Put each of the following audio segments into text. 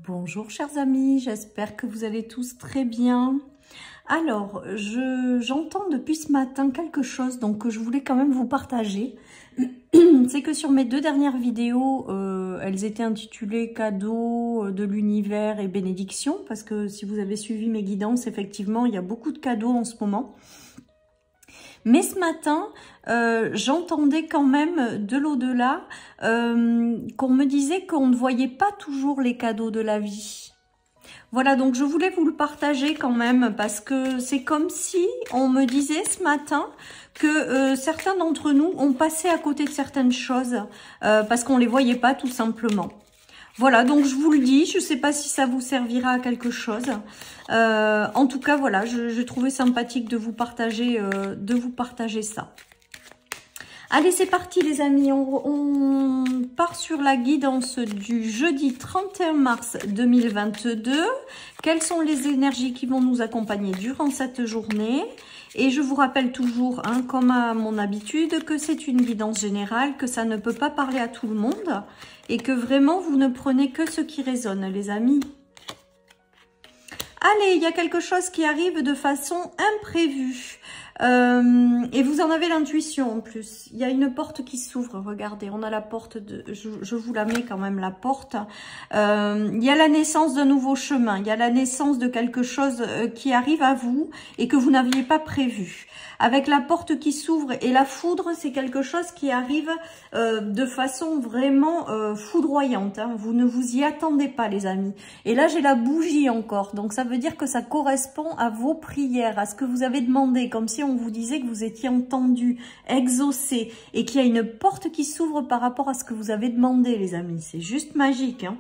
Bonjour chers amis, j'espère que vous allez tous très bien. Alors, j'entends depuis ce matin quelque chose donc que je voulais quand même vous partager. C'est que sur mes deux dernières vidéos, elles étaient intitulées cadeaux de l'univers et bénédictions, parce que si vous avez suivi mes guidances, effectivement, il y a beaucoup de cadeaux en ce moment. Mais ce matin, j'entendais quand même de l'au-delà qu'on me disait qu'on ne voyait pas toujours les cadeaux de la vie. Voilà, donc je voulais vous le partager quand même parce que c'est comme si on me disait ce matin que certains d'entre nous ont passé à côté de certaines choses parce qu'on ne les voyait pas tout simplement. Voilà, donc je vous le dis, je ne sais pas si ça vous servira à quelque chose. En tout cas, voilà, je trouvais sympathique de vous partager ça. Allez, c'est parti les amis, on part sur la guidance du jeudi 31 mars 2022. Quelles sont les énergies qui vont nous accompagner durant cette journée? Et je vous rappelle toujours, hein, comme à mon habitude, que c'est une guidance générale, que ça ne peut pas parler à tout le monde et que vraiment vous ne prenez que ce qui résonne, les amis. Allez, il y a quelque chose qui arrive de façon imprévue. Et vous en avez l'intuition en plus. Il y a une porte qui s'ouvre, regardez, on a la porte de... Je vous la mets quand même, la porte. Il y a la naissance d'un nouveau chemin, il y a la naissance de quelque chose qui arrive à vous et que vous n'aviez pas prévu. Avec la porte qui s'ouvre et la foudre, c'est quelque chose qui arrive de façon vraiment foudroyante. Hein. Vous ne vous y attendez pas, les amis. Et là, j'ai la bougie encore. Donc, ça veut dire que ça correspond à vos prières, à ce que vous avez demandé. Comme si on vous disait que vous étiez entendu, exaucé. Et qu'il y a une porte qui s'ouvre par rapport à ce que vous avez demandé, les amis. C'est juste magique, hein.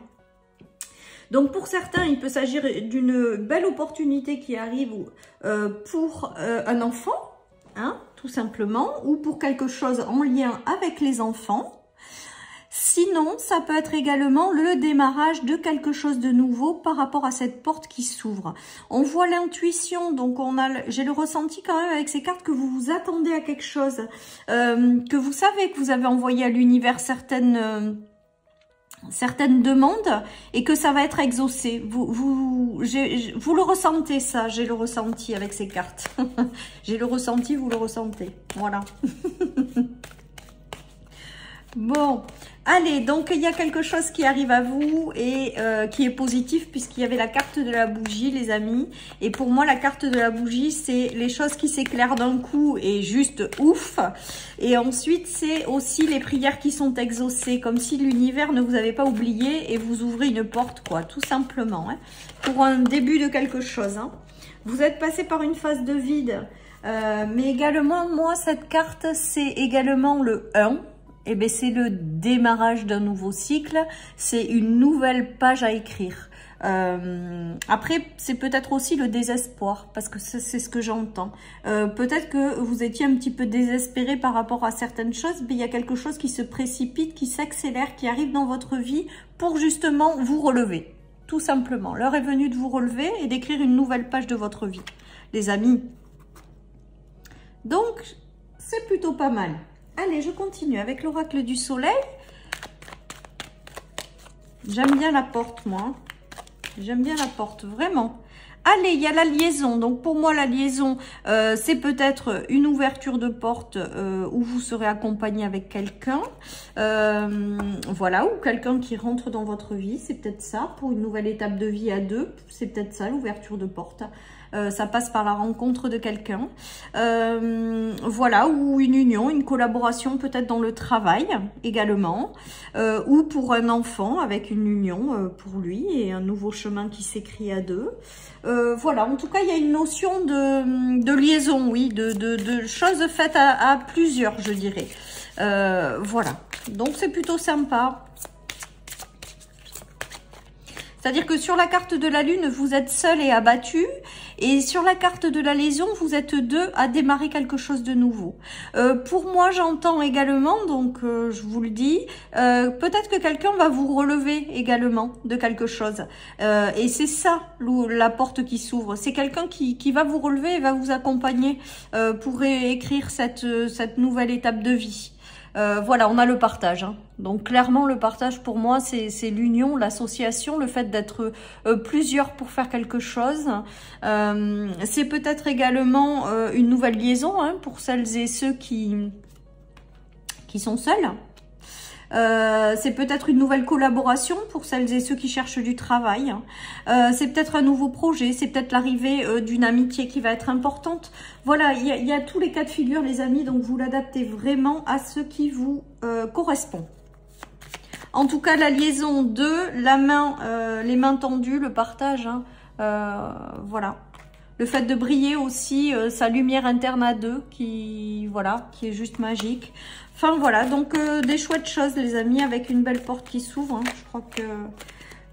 Donc, pour certains, il peut s'agir d'une belle opportunité qui arrive pour un enfant. Hein, tout simplement, ou pour quelque chose en lien avec les enfants. Sinon, ça peut être également le démarrage de quelque chose de nouveau par rapport à cette porte qui s'ouvre. On voit l'intuition, donc j'ai le ressenti quand même avec ces cartes que vous vous attendez à quelque chose, que vous savez que vous avez envoyé à l'univers certaines demandes et que ça va être exaucé. Vous le ressentez ça, j'ai le ressenti avec ces cartes. J'ai le ressenti, vous le ressentez. Voilà. Bon, allez, donc il y a quelque chose qui arrive à vous et qui est positif puisqu'il y avait la carte de la bougie, les amis. Et pour moi, la carte de la bougie, c'est les choses qui s'éclairent d'un coup et juste ouf. Et ensuite, c'est aussi les prières qui sont exaucées, comme si l'univers ne vous avait pas oublié et vous ouvrez une porte, quoi, tout simplement, hein, pour un début de quelque chose. Hein. Vous êtes passé par une phase de vide, mais également, moi, cette carte, c'est également le 1. Eh bien, c'est le démarrage d'un nouveau cycle, c'est une nouvelle page à écrire. Après, c'est peut-être aussi le désespoir, parce que c'est ce que j'entends. Peut-être que vous étiez un petit peu désespéré par rapport à certaines choses, mais il y a quelque chose qui se précipite, qui s'accélère, qui arrive dans votre vie pour justement vous relever. Tout simplement. L'heure est venue de vous relever et d'écrire une nouvelle page de votre vie, les amis. Donc, c'est plutôt pas mal. Allez, je continue avec l'oracle du soleil. J'aime bien la porte, moi. J'aime bien la porte, vraiment. Allez, il y a la liaison. Donc, pour moi, la liaison, c'est peut-être une ouverture de porte où vous serez accompagné avec quelqu'un. Voilà, ou quelqu'un qui rentre dans votre vie. C'est peut-être ça, pour une nouvelle étape de vie à deux. C'est peut-être ça, l'ouverture de porte. Ça passe par la rencontre de quelqu'un. Voilà, ou une union, une collaboration peut-être dans le travail également. Ou pour un enfant avec une union pour lui et un nouveau chemin qui s'écrit à deux. Voilà, en tout cas, il y a une notion de liaison, oui, de choses faites à plusieurs, je dirais. Voilà, donc c'est plutôt sympa. C'est-à-dire que sur la carte de la Lune, vous êtes seul et abattu. Et sur la carte de la liaison, vous êtes deux à démarrer quelque chose de nouveau. Pour moi, j'entends également, donc je vous le dis, peut-être que quelqu'un va vous relever également de quelque chose. Et c'est ça, la porte qui s'ouvre. C'est quelqu'un qui va vous relever et va vous accompagner pour écrire cette nouvelle étape de vie. Voilà, on a le partage. Hein. Donc clairement, le partage pour moi, c'est l'union, l'association, le fait d'être plusieurs pour faire quelque chose. C'est peut-être également une nouvelle liaison hein, pour celles et ceux qui sont seuls. C'est peut-être une nouvelle collaboration pour celles et ceux qui cherchent du travail. C'est peut-être un nouveau projet, c'est peut-être l'arrivée d'une amitié qui va être importante. Voilà, il y a tous les cas de figure, les amis, donc vous l'adaptez vraiment à ce qui vous correspond. En tout cas, la liaison 2, la main, les mains tendues, le partage, hein, voilà. Le fait de briller aussi, sa lumière interne à deux, qui est juste magique. Enfin voilà, donc des chouettes choses les amis, avec une belle porte qui s'ouvre. Hein. Je crois que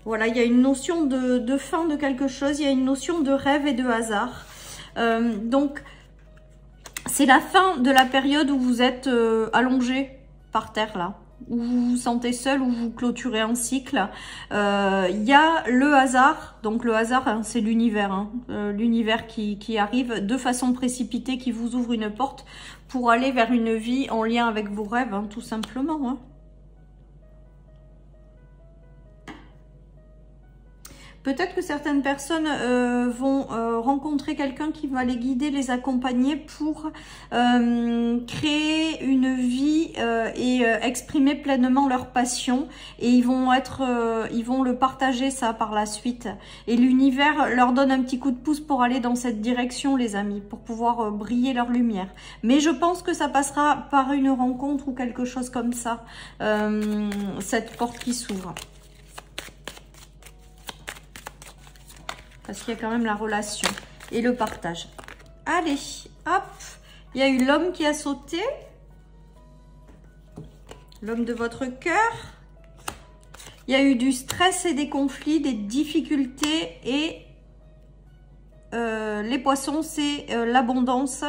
voilà, il y a une notion de fin de quelque chose, il y a une notion de rêve et de hasard. Donc c'est la fin de la période où vous êtes allongé par terre là, où vous vous sentez seul, où vous clôturez un cycle. Il y a le hasard, donc le hasard hein, c'est l'univers, hein, l'univers qui arrive de façon précipitée, qui vous ouvre une porte pour aller vers une vie en lien avec vos rêves, hein, tout simplement. Hein. Peut-être que certaines personnes vont rencontrer quelqu'un qui va les guider, les accompagner pour créer une vie et exprimer pleinement leur passion. Et ils vont le partager ça par la suite. Et l'univers leur donne un petit coup de pouce pour aller dans cette direction, les amis, pour pouvoir briller leur lumière. Mais je pense que ça passera par une rencontre ou quelque chose comme ça, cette porte qui s'ouvre. Parce qu'il y a quand même la relation et le partage. Allez, hop. Il y a eu l'homme qui a sauté. L'homme de votre cœur. Il y a eu du stress et des conflits, des difficultés et... les poissons, c'est l'abondance,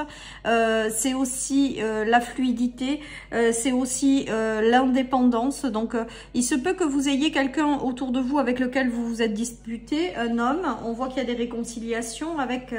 c'est aussi la fluidité, c'est aussi l'indépendance. Donc, il se peut que vous ayez quelqu'un autour de vous avec lequel vous vous êtes disputé, un homme. On voit qu'il y a des réconciliations avec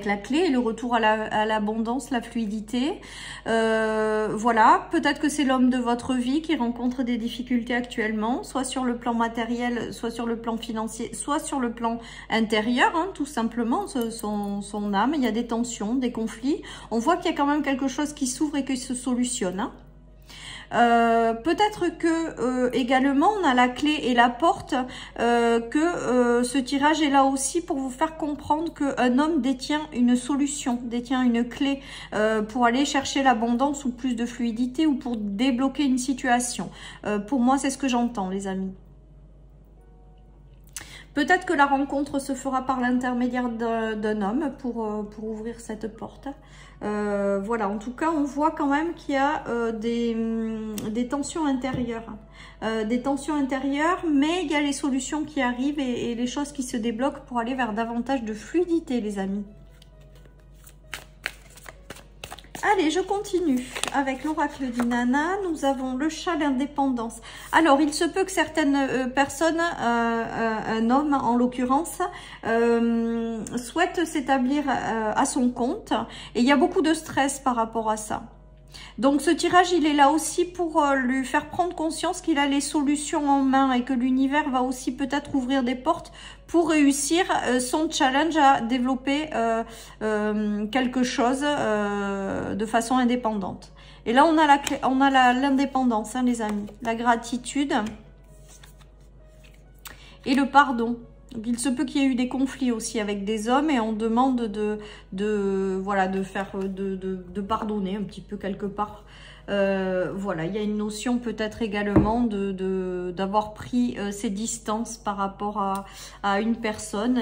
la clé, le retour à l'abondance, la fluidité. Voilà, peut-être que c'est l'homme de votre vie qui rencontre des difficultés actuellement, soit sur le plan matériel, soit sur le plan financier, soit sur le plan intérieur, hein, tout simplement, son âme. Il y a des tensions, des conflits. On voit qu'il y a quand même quelque chose qui s'ouvre et qui se solutionne. Hein. Peut-être que également on a la clé et la porte, que ce tirage est là aussi pour vous faire comprendre qu'un homme détient une solution, détient une clé pour aller chercher l'abondance ou plus de fluidité ou pour débloquer une situation. Pour moi, c'est ce que j'entends, les amis. Peut-être que la rencontre se fera par l'intermédiaire d'un homme pour ouvrir cette porte. Voilà, en tout cas, on voit quand même qu'il y a des tensions intérieures. Des tensions intérieures, mais il y a les solutions qui arrivent et les choses qui se débloquent pour aller vers davantage de fluidité, les amis. Allez, je continue avec l'oracle d'Inanna. Nous avons le chat, l'indépendance. Alors, il se peut que certaines personnes, un homme en l'occurrence, souhaitent s'établir à son compte. Et il y a beaucoup de stress par rapport à ça. Donc, ce tirage, il est là aussi pour lui faire prendre conscience qu'il a les solutions en main et que l'univers va aussi peut-être ouvrir des portes pour réussir son challenge à développer quelque chose de façon indépendante. Et là, on a l'indépendance, hein, les amis, la gratitude et le pardon. Donc, il se peut qu'il y ait eu des conflits aussi avec des hommes et on demande de pardonner un petit peu quelque part. Voilà, il y a une notion peut-être également d'avoir pris ses distances par rapport à une personne,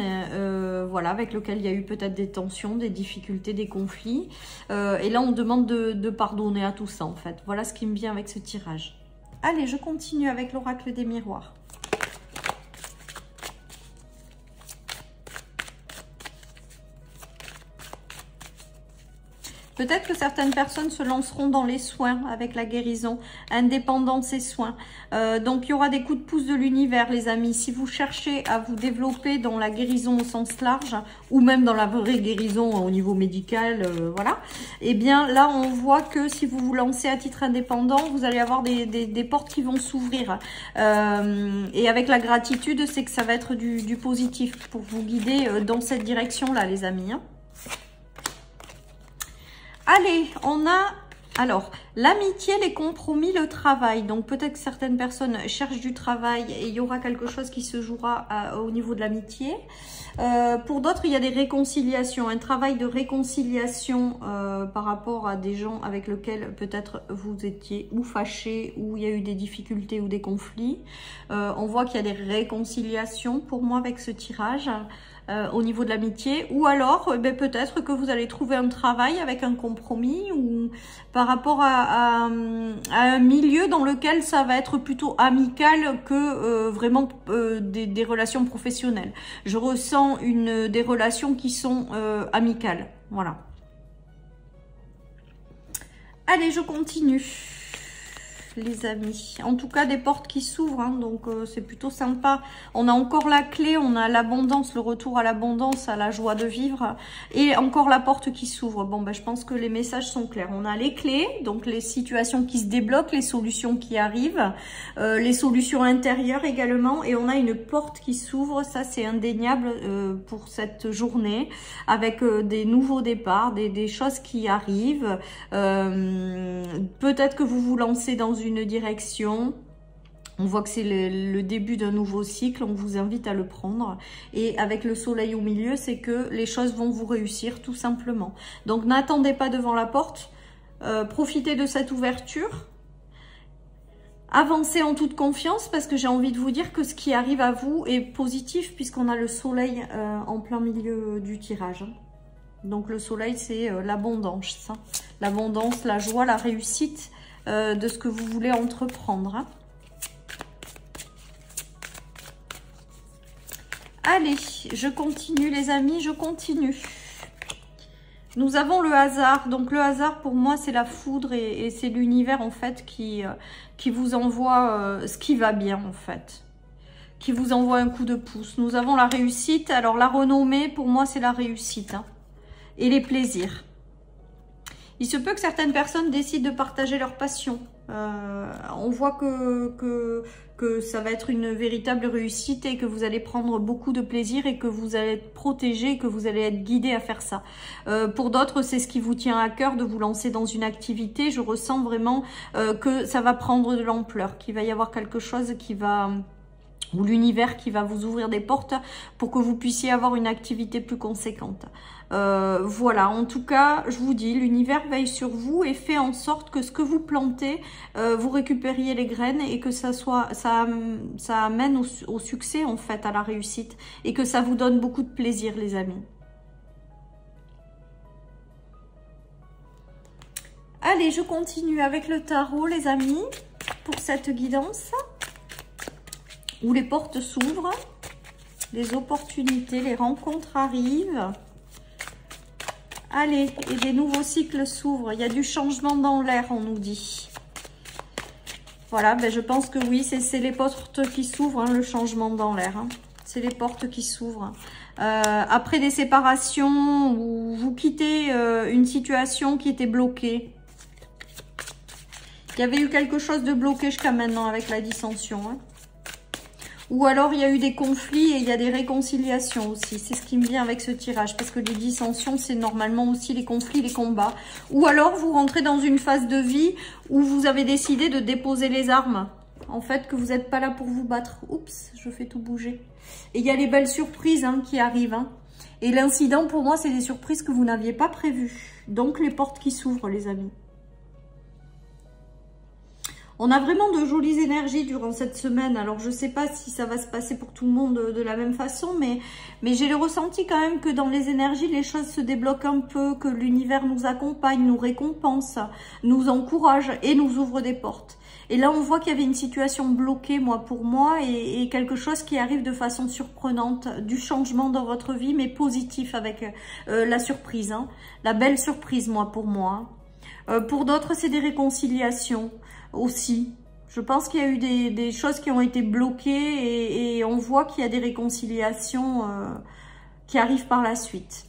voilà, avec lequel il y a eu peut-être des tensions, des difficultés, des conflits. Et là, on demande de pardonner à tout ça, en fait. Voilà ce qui me vient avec ce tirage. Allez, je continue avec l'oracle des miroirs. Peut-être que certaines personnes se lanceront dans les soins avec la guérison, indépendance et soins. Donc, il y aura des coups de pouce de l'univers, les amis. Si vous cherchez à vous développer dans la guérison au sens large, ou même dans la vraie guérison au niveau médical, voilà. Eh bien, là, on voit que si vous vous lancez à titre indépendant, vous allez avoir des portes qui vont s'ouvrir. Et avec la gratitude, c'est que ça va être du positif pour vous guider dans cette direction-là, les amis, hein. Allez, on a, alors, l'amitié, les compromis, le travail. Donc, peut-être que certaines personnes cherchent du travail et il y aura quelque chose qui se jouera au niveau de l'amitié. Pour d'autres, il y a des réconciliations, un travail de réconciliation par rapport à des gens avec lesquels peut-être vous étiez ou fâchés, ou il y a eu des difficultés ou des conflits. On voit qu'il y a des réconciliations pour moi avec ce tirage. Au niveau de l'amitié, ou alors peut-être que vous allez trouver un travail avec un compromis ou par rapport à un milieu dans lequel ça va être plutôt amical que vraiment des relations professionnelles. Je ressens des relations qui sont amicales, voilà. Allez, je continue. Les amis, en tout cas des portes qui s'ouvrent, hein, donc c'est plutôt sympa. On a encore la clé, on a l'abondance, le retour à l'abondance, à la joie de vivre, et encore la porte qui s'ouvre. Bon, ben je pense que les messages sont clairs. On a les clés, donc les situations qui se débloquent, les solutions qui arrivent, les solutions intérieures également, et on a une porte qui s'ouvre. Ça, c'est indéniable pour cette journée, avec des nouveaux départs, des choses qui arrivent. Peut-être que vous vous lancez dans une direction, on voit que c'est le début d'un nouveau cycle, on vous invite à le prendre, et avec le soleil au milieu, c'est que les choses vont vous réussir tout simplement. Donc n'attendez pas devant la porte, profitez de cette ouverture, avancez en toute confiance, parce que j'ai envie de vous dire que ce qui arrive à vous est positif, puisqu'on a le soleil en plein milieu du tirage. Donc le soleil, c'est l'abondance, hein. L'abondance, la joie, la réussite de ce que vous voulez entreprendre, hein. Allez, je continue les amis, je continue. Nous avons le hasard. Donc le hasard pour moi c'est la foudre et c'est l'univers en fait qui vous envoie ce qui va bien en fait. Qui vous envoie un coup de pouce. Nous avons la réussite. Alors la renommée pour moi c'est la réussite, hein, et les plaisirs. Il se peut que certaines personnes décident de partager leur passion. On voit que ça va être une véritable réussite et que vous allez prendre beaucoup de plaisir et que vous allez être protégé, que vous allez être guidé à faire ça. Pour d'autres, c'est ce qui vous tient à cœur de vous lancer dans une activité. Je ressens vraiment que ça va prendre de l'ampleur, qu'il va y avoir quelque chose qui va... ou l'univers qui va vous ouvrir des portes pour que vous puissiez avoir une activité plus conséquente. Voilà, en tout cas, je vous dis, l'univers veille sur vous et fait en sorte que ce que vous plantez, vous récupériez les graines et que ça amène au succès, en fait, à la réussite, et que ça vous donne beaucoup de plaisir, les amis. Allez, je continue avec le tarot, les amis, pour cette guidance, où les portes s'ouvrent, les opportunités, les rencontres arrivent. Allez, et des nouveaux cycles s'ouvrent. Il y a du changement dans l'air, on nous dit. Voilà, ben je pense que oui, c'est les portes qui s'ouvrent, hein, le changement dans l'air. Hein. C'est les portes qui s'ouvrent. Après des séparations, où vous quittez une situation qui était bloquée. Il y avait eu quelque chose de bloqué jusqu'à maintenant avec la dissension, hein. Ou alors, il y a eu des conflits et il y a des réconciliations aussi. C'est ce qui me vient avec ce tirage. Parce que les dissensions, c'est normalement aussi les conflits, les combats. Ou alors, vous rentrez dans une phase de vie où vous avez décidé de déposer les armes. En fait, que vous n'êtes pas là pour vous battre. Oups, je fais tout bouger. Et il y a les belles surprises, hein, qui arrivent. Hein. Et l'incident, pour moi, c'est des surprises que vous n'aviez pas prévues. Donc, les portes qui s'ouvrent, les amis. On a vraiment de jolies énergies durant cette semaine. Alors, je ne sais pas si ça va se passer pour tout le monde de la même façon, mais j'ai le ressenti quand même que dans les énergies, les choses se débloquent un peu, que l'univers nous accompagne, nous récompense, nous encourage et nous ouvre des portes. Et là, on voit qu'il y avait une situation bloquée, pour moi, et quelque chose qui arrive de façon surprenante, du changement dans votre vie, mais positif avec la surprise, hein. La belle surprise, pour moi. Pour d'autres, c'est des réconciliations aussi. Je pense qu'il y a eu des choses qui ont été bloquées et on voit qu'il y a des réconciliations qui arrivent par la suite.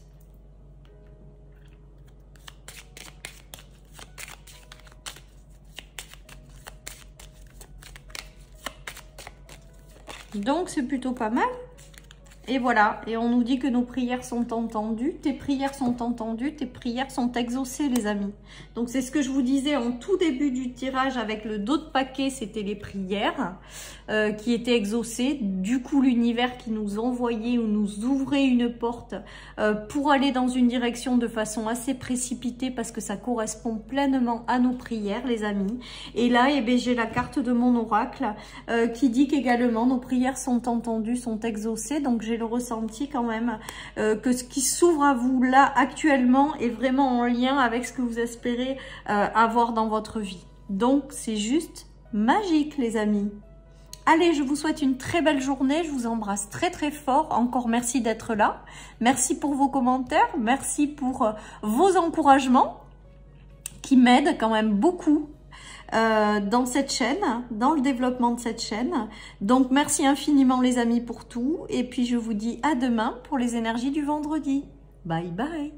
Donc, c'est plutôt pas mal. Et voilà, et on nous dit que nos prières sont entendues, tes prières sont entendues, tes prières sont exaucées, les amis. Donc c'est ce que je vous disais en tout début du tirage avec le dos de paquet, c'était les prières qui étaient exaucées. Du coup, l'univers qui nous envoyait ou nous ouvrait une porte pour aller dans une direction de façon assez précipitée parce que ça correspond pleinement à nos prières, les amis. Et là, eh bien, j'ai la carte de mon oracle qui dit qu'également nos prières sont entendues, sont exaucées. Donc j'ai le ressenti quand même que ce qui s'ouvre à vous là actuellement est vraiment en lien avec ce que vous espérez avoir dans votre vie. Donc c'est juste magique, les amis. Allez, je vous souhaite une très belle journée, je vous embrasse très très fort, encore merci d'être là, merci pour vos commentaires, merci pour vos encouragements qui m'aident quand même beaucoup dans cette chaîne, dans le développement de cette chaîne. Donc merci infiniment les amis pour tout et puis je vous dis à demain pour les énergies du vendredi. Bye bye.